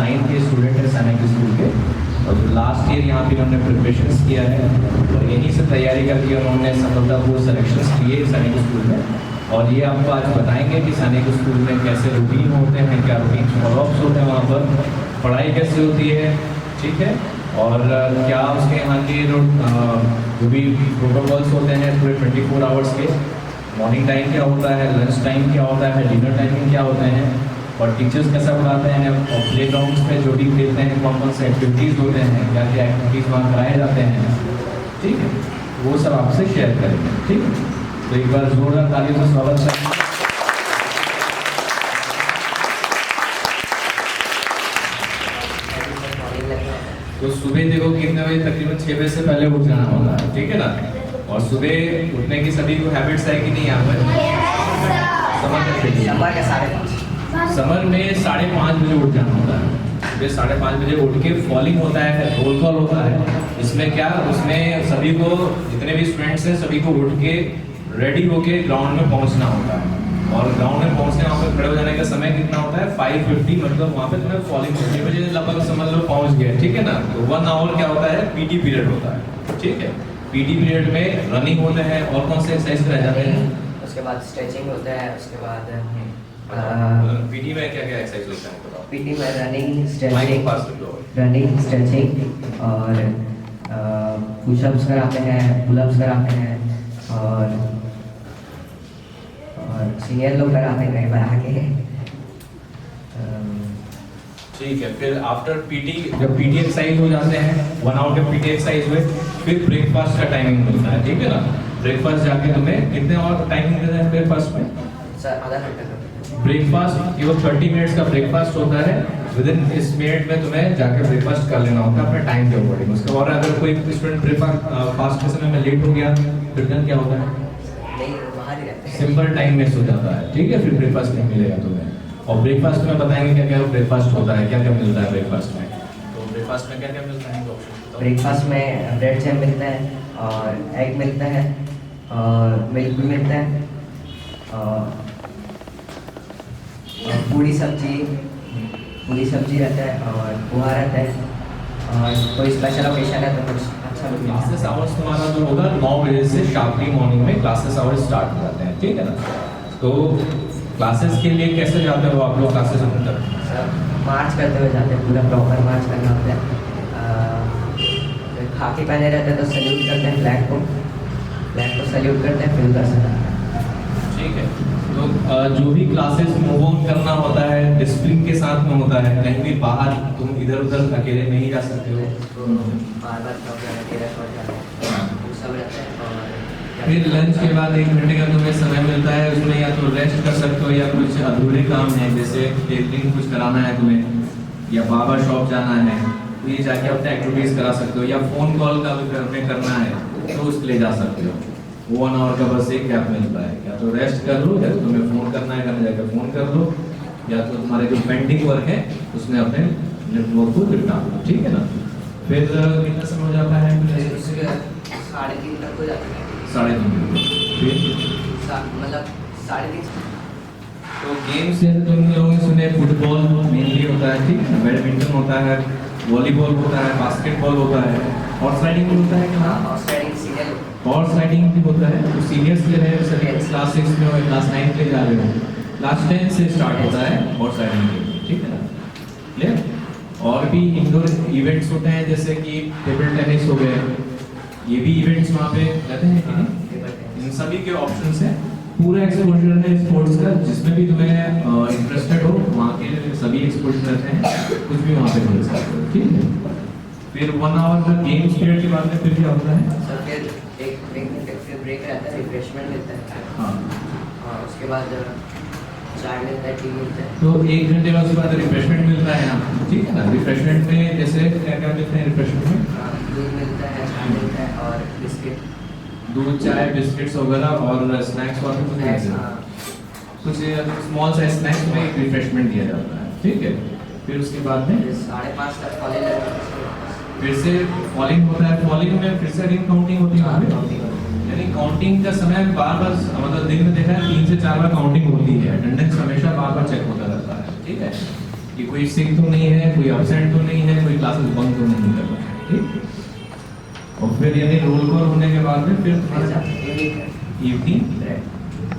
9th के student हैं सैनिक स्कूल के, और लास्ट ईयर यहाँ पे उन्होंने प्रिपरेशंस किया है और यहीं से तैयारी करके उन्होंने सफलतापूर्वक सिलेक्शंस किए सैनिक स्कूल में। और ये आपको आज बताएंगे कि सैनिक स्कूल में कैसे रूटीन होते हैं, क्या रूटीन फॉलोअप्स होते हैं, वहाँ पर पढ़ाई कैसे होती है, ठीक है, और क्या उसके यहाँ के जो भी प्रोटोकॉल्स होते हैं पूरे 24 आवर्स के, मॉर्निंग टाइम क्या होता है, लंच टाइम क्या होता है, डिनर टाइमिंग क्या होते हैं, और टीचर्स कैसा पढ़ाते हैं, और प्ले ग्राउंड्स में जो भी खेलते हैं कौन कौन से एक्टिविटीज़ होते हैं, क्या क्या एक्टिविटीज़ वहाँ कराए जाते हैं, ठीक है, वो सब आपसे शेयर करेंगे, ठीक है। तो एक बार जोरदार तालियों से स्वागत करें। तो सुबह देखो कितने बजे, तकरीबन 6 बजे से पहले उठ जाना होता है, ठीक है ना, और सुबह उठने की सभी को हैबिट्स है कि नहीं यहाँ पर? समर में 5:30 बजे उठ जाना होता है। सुबह 5:30 बजे उठ के फॉलिंग होता है, रोल कॉल होता है। इसमें क्या, उसमें सभी को, जितने भी स्टूडेंट्स हैं सभी को उठ के रेडी होके ग्राउंड में पहुंचना होता है, और ग्राउंड में पहुंचने वहाँ पे खड़े हो जाने का समय कितना होता है 5:50, मतलब वहाँ पे तुम्हें फॉलिंग 6 बजे लगभग समझ लो पहुंच गए, ठीक है ना। तो 1 आवर क्या होता है, पीटी पीरियड होता है, ठीक है। पीटी पीरियड में रनिंग होते हैं और कौन से एक्सरसाइज कराए जाते हैं? उसके बाद स्ट्रेचिंग होता है, उसके बाद पीटी में क्या क्या एक्सरसाइज होता है बताओ? पीटी में रनिंग स्ट्रेचिंग और पुशअप्स कराते हैं, पुलअप्स कराते हैं, और सीनियर लोग कराते हैं कई बार आके। ठीक है, फिर आफ्टर पीटी, जब पीटी एक्सरसाइज हो जाते हैं, 1 आवर के पीटी एक्सरसाइज हुए, फिर ब्रेकफास्ट का टाइमिंग मिलता है, ठीक है ना। ब्रेकफास्ट जाके तुम्हें कितने और टाइमिंग देते हैं ब्रेकफास्ट में? सर आधा घंटा ब्रेकफास्ट केवल 30 मिनट्स का ब्रेकफास्ट होता है। विदिन इस मिनट में तुम्हें जाके ब्रेकफास्ट कर लेना होता है अपने टाइम के अकॉर्डिंग। उसके बाद अगर कोई स्टूडेंट ब्रेकफास्ट के समय में लेट हो गया फिर दिन क्या होता है? सिंपल टाइम मिस हो जाता है, ठीक है, फिर ब्रेकफास्ट नहीं मिलेगा तुम्हें। और ब्रेकफास्ट में बताएंगे क्या क्या ब्रेकफास्ट होता है, क्या क्या मिलता है ब्रेकफास्ट में। तो ब्रेकफास्ट में क्या क्या मिलता है? ब्रेकफास्ट में ब्रेड जैम मिलता है, और एग मिलता है, और मिल्क भी मिलता है, और पूरी सब्जी रहता है, और पोहा रहता है, और कोई स्पेशल ओकेशन है तो कुछ अच्छा भी। क्लासेस आवर्स तुम्हारा जो होगा 9 बजे से शार्पली मॉर्निंग में क्लासेस आवर्स स्टार्ट हो जाते हैं, ठीक है ना। तो क्लासेस के लिए कैसे जाते हो आप लोग क्लासेस में? सर मार्च करते हुए जाते हैं, पूरा प्रॉपर मार्च करना होता है। खाकी पहने रहते हैं तो सैल्यूट करते हैं, फ्लैग को सैल्यूट करते हैं, फिर उधर से, ठीक है। तो जो भी क्लासेस मूव ऑन करना होता है डिसिप्लिन के साथ में होता है, कहीं भी बाहर तुम इधर उधर अकेले नहीं जा सकते हो, बार सब रहता है। और फिर लंच के बाद 1 घंटे का तुम्हें समय मिलता है, उसमें या तो रेस्ट कर सकते हो या कुछ अधूरे काम है जैसे टेलरिंग कुछ कराना है तुम्हें, या बार्बर शॉप जाना है, तो ये जाके अपने एक्टिविटीज करा सकते हो, या फोन कॉल का भी घर में करना है तो उसके लिए जा सकते हो। 1 आवर का बस एक गैप मिलता है, या तो रेस्ट कर लो, या तो तुम्हें फोन करना है घर में जाकर फोन कर लो, या तो तुम्हारे जो पेंडिंग वर्क है उसमें अपने नेटवर्क को निपटा लो, ठीक है ना। फिर कितना समय हो जाता है? 3:30 तक हो जाता है। 3:30 फिर मतलब 3:30। तो गेम्स जैसे तुम लोगों ने सुने, फुटबॉल मेनली होता है, ठीक है, बैडमिंटन होता है, वॉलीबॉल होता है, बास्केटबॉल होता है, हॉर्स राइडिंग भी होता है कि हाँ? हॉर्स राइडिंग भी होता है। तो सीनियर्स के लिए सभी क्लास 6 में और क्लास 9 के लिए जा रहे हो, क्लास 10 से स्टार्ट होता है हॉर्स राइडिंग के लिए, ठीक है ना, क्लियर। और भी इंडोर इवेंट्स होते हैं जैसे कि टेबल टेनिस हो गए, ये भी इवेंट्स वहाँ पे रहते हैं कि नहीं? इन सभी के ऑप्शंस हैं, पूरा एक्सपोजर है स्पोर्ट्स का, जिसमें भी तुम्हें इंटरेस्टेड हो वहाँ के सभी एक्सपोजर रहते हैं, कुछ भी वहाँ पे मिल सकते हो, ठीक है। फिर 1 आवर का गेम्स पीरियड के बाद में फिर क्या होता है? सर फिर एक घंटे फिर ब्रेक रहता है, रिफ्रेशमेंट मिलता है, हाँ, और उसके बाद चाय मिलता है, टी मिलता है। तो 1 घंटे बाद उसके बाद रिफ्रेशमेंट मिलता है यहाँ, ठीक है ना। रिफ्रेशमेंट में जैसे क्या क्या मिलते हैं रिफ्रेशमेंट में? दूध मिलता है, चाय मिलता है, और बिस्किट, दूध, चाय, बिस्किट्स वगैरह, और स्नैक्स वगैरह कुछ स्मॉल सा स्नैक्स में एक रिफ्रेशमेंट दिया जाता है, ठीक है। फिर उसके बाद में 5:30 तक कॉलेज लगता है, फिर से फॉलिंग होता है। फॉलिंग में फिर से रिंग काउंटिंग होती है, यानी काउंटिंग का समय बार बार, मतलब दिन में देखा है 3 से 4 बार काउंटिंग होती है, अटेंडेंस हमेशा बार बार चेक होता रहता है, ठीक है। कि कोई सिक तो नहीं है, कोई एब्सेंट तो नहीं है, कोई क्लासेस बंक तो नहीं कर रहा है, ठीक। और फिर यानी रोल कॉल होने के बाद में फिर तुम्हारा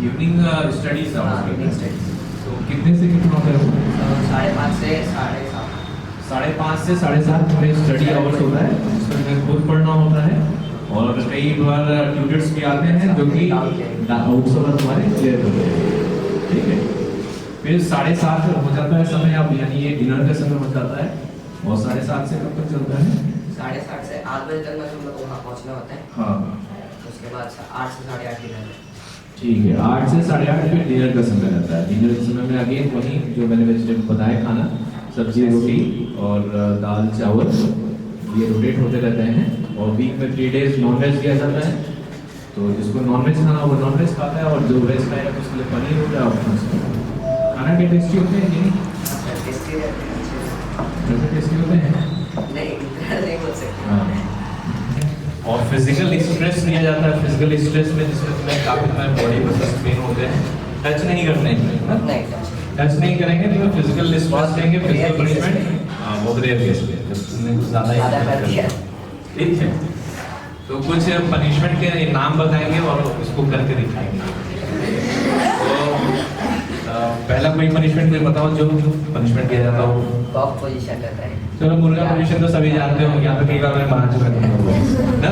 इवनिंग स्टडीज तो कितने से कितना होता है वो? 5:30 से 7:30। 5:30 से 7:30 में स्टडी आवर्स होता है, जिसमें तुम्हें खुद पढ़ना होता है और कई बार ट्यूटर्स भी आते हैं जो कि डाउट्स वगैरह तुम्हारे क्लियर करते हैं, ठीक है। फिर 7:30 हो जाता है समय, अब यानी ये डिनर का समय हो जाता है। और 7:30 से कब तक चलता है? 7:30 से 8 बजे तक मतलब हम लोग को वहाँ पहुँचना होता है। हाँ उसके बाद 8 से 8:30 डिनर। ठीक है, 8 से 8:30 फिर डिनर का समय रहता है। डिनर के समय में अगेन वही जो मैंने वेजिटेबल बताया खाना, सब्जी रोटी और दाल चावल, ये रोटेट होते रहते हैं। और वीक में 3 डेज नॉनवेज दिया जाता है, तो जिसको नॉनवेज खाना वो नॉनवेज खाता है और जो वेज खाएगा तो उसके लिए पनीर हो जाए ऑप्शन। खाना के टेस्टी होते हैं कि नहीं? टेस्टी रहते हैं। वैसे टेस्टी होते हैं? नहीं बोल सकते। हाँ। और फिजिकल स्ट्रेस लिया जाता है। फिजिकल स्ट्रेस में जिसमें तुम्हें काफी तुम्हारे बॉडी पर पेन होते हैं, टच नहीं करते हैं, टच नहीं करेंगे तो फिजिकल स्ट्रेस देंगे, फिजिकल पनिशमेंट। हाँ, बहुत रेयर केस में जब तुमने कुछ ज़्यादा कर दिया। ठीक है, तो कुछ पनिशमेंट के नाम बताएंगे और उसको करके दिखाएंगे। तो पहला कोई पनिशमेंट कोई बताओ जो पनिशमेंट किया जाता हो। कॉक पोजीशन रहता है। चलो, मुर्गा पोजीशन तो सभी जानते हो, यहाँ पे कई बार मैं बना चुका हूँ ना।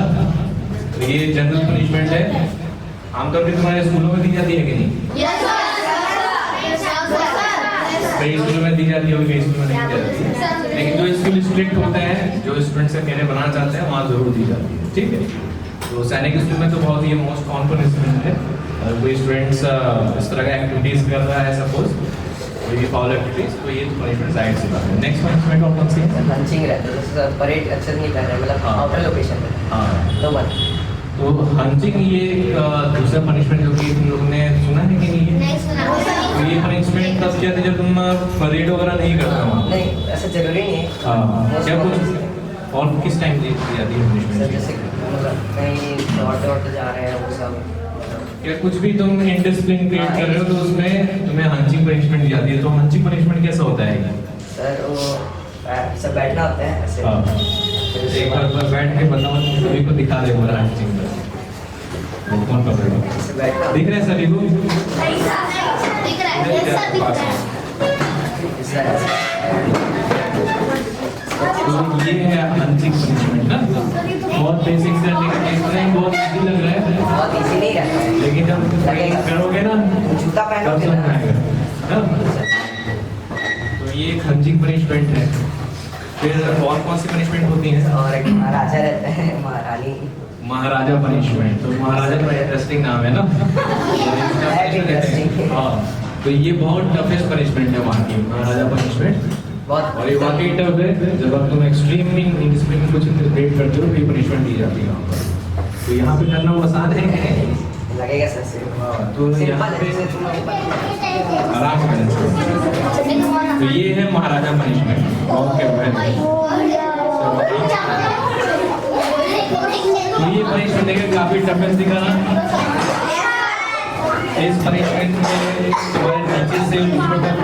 तो ये जनरल पनिशमेंट है, आमतौर पर तुम्हारे स्कूलों में दी जाती है कि नहीं? कई स्कूलों में दी जाती है, कई स्कूलों में नहीं दी जाती है, लेकिन जो स्कूल स्ट्रिक्ट होते हैं, जो स्टूडेंट से कहने बनाना चाहते हैं, वहाँ जरूर दी जाती है, ठीक है। तो सैनिक स्कूल में तो बहुत ही मोस्ट कॉमन पनिशमेंट है। अगर कोई स्टूडेंट्स इस तरह का एक्टिविटीज कर रहा है, सपोज कोई भी फाउल एक्टिविटीज, तो ये पनिशमेंट साइड से बात है। नेक्स्ट पनिशमेंट और कौन सी है? लंचिंग रहता है, जैसे परेड अच्छे से नहीं कर रहे हैं, मतलब आउटर लोकेशन पे। हाँ, तो बस तो हंचिंग ये दूसरा पनिशमेंट जो कि तुम लोगों ने सुना है कि नहीं है? नहीं सुना। तो ये पनिशमेंट तब क्या जब तुम परेड वगैरह नहीं करते हो? नहीं, ऐसा जरूरी नहीं है। हाँ, क्या कुछ और किस टाइम दी जाती है सर पनिशमेंट? जैसे मतलब कहीं दौड़ते जा रहे हैं वो सब, क्या कुछ भी तुम इनडिसिप्लिन क्रिएट कर रहे हो तो उसमें तुम्हें हंचिंग पनिशमेंट दी जाती है। तो हंचिंग पनिशमेंट कैसा होता है? सर वो सब बैठना होता है ऐसे। हाँ, एक बार बैठ के बताओ, सभी को दिखा दे पूरा हंचिंग। कौन पकड़ेगा? ऐसे बैठना दिख रहा है सभी को? दिख रहा है, ये सब दिख रहा है। तो ये है हंचिंग पनिशमेंट ना, बहुत बेसिक से, लेकिन एक्सप्लेन बहुत इजी लग रहा है, बहुत इजी नहीं रहता है, लेकिन जब तुम करोगे ना जूता तब पहनोगे समझ ना। आएगा ना। तो ये एक हंचिंग पनिशमेंट है। फिर और कौन सी पनिशमेंट होती है? और एक महाराजा रहता है, महारानी। महाराजा पनिशमेंट, तो महाराजा तो इंटरेस्टिंग नाम है ना। Interesting। हाँ, तो ये बहुत टफेस्ट पनिशमेंट है वहाँ की, महाराजा पनिशमेंट। बहुत और ये वाकई टफ है, जब अब तुम एक्सट्रीमली इंडिसिप्लिन में कुछ इंटरप्रेट करते हो तो ये पनिशमेंट दी जाती है वहाँ पर। तो यहाँ पे करना वो आसान है, लगेगा सर से। तो यहाँ पे आराम से करना। तो ये है महाराजा पनिशमेंट। ओके, तो ये पनिशमेंट देखिए काफी टफेस्ट दिखा ना। इस पनिशमेंट में तुम्हारे नीचे से ऊपर तक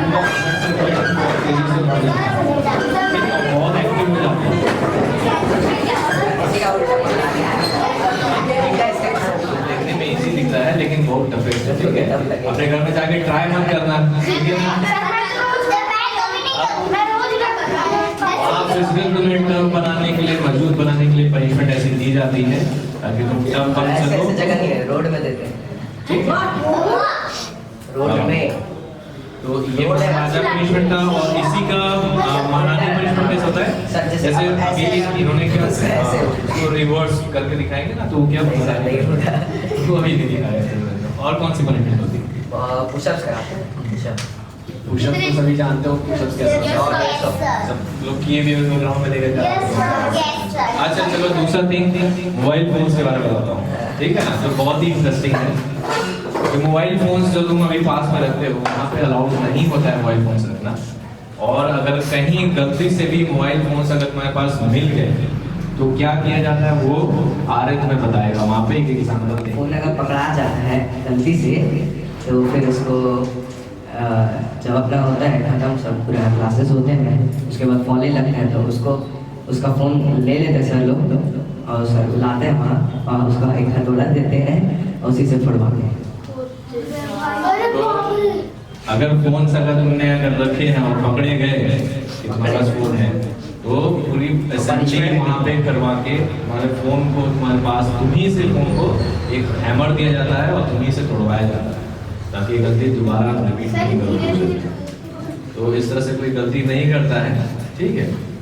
बहुत एक्टिव हो जाते हैं। देखने में इजी दिख रहा है लेकिन बहुत टफेस्ट है, ठीक है। अपने घर में जाके ट्राई मत करना। आप फिजिकल टूर्नामेंट बनाने के लिए, मजबूत बनाने के लिए पनिशमेंट ऐसी दी जाती है ताकि तुम जब बन ऐसे सको। जगह नहीं है, रोड में देते हैं, ठीक है, रोड में। तो ये महाराजा पनिशमेंट था। और इसी का महाराजा पनिशमेंट कैसा होता सर, है? जैसे जैसे आप अभी ऐसे- इन्होंने क्या ऐसे- ऐसे होता तो रिवर्स करके दिखाएंगे ना, तो वो क्या नहीं, सर, नहीं होगा। वो अभी नहीं दिखाया। और कौन सी पनिशमेंट होती है? पुशअप्स कराते हैं, पुशअप। पुशअप तो सभी जानते हो, पुशअप्स कैसे होता है, सब लोग किए भी ग्राउंड में देखे जाते हैं। अच्छा चलो, दूसरा थिंग मोबाइल फोन्स के बारे में बताता हूँ, ठीक है ना। तो बहुत ही इंटरेस्टिंग है। तो मोबाइल फोन्स जो तुम अभी पास में रखते हो वहाँ पे अलाउड नहीं होता है मोबाइल फोन्स रखना। और अगर कहीं गलती से भी मोबाइल फोन्स अगर तुम्हारे पास मिल गए तो क्या किया जाता है वो आरए तुम्हें बताएगा। वहाँ पे एक एग्जाम्पल दें। फोन अगर पकड़ा जाता है गलती से तो फिर उसको जब अपना होता है खत्म सब पूरा क्लासेस होते हैं उसके बाद फोन लगता है तो उसका फ़ोन ले लेते हैं सर लोग और सर लाते हैं वहाँ और उसका एक हथौड़ा देते हैं और उसी से फोड़वाते हैं। अरे बाप रे। अगर फोन से अगर तुमने अगर रखे हैं और पकड़े गए कि तुम्हारे पास फोन है तो पूरी असेंबली वहाँ पे करवा के तुम्हारे फोन को तुम्हारे पास तुम्ही से फोन को एक हैमर दिया जाता है और तुम्ही से तोड़वाया जाता है ताकि ये गलती दोबारा रिपीट नहीं करो। तो इस तरह से कोई गलती नहीं करता है, ठीक है।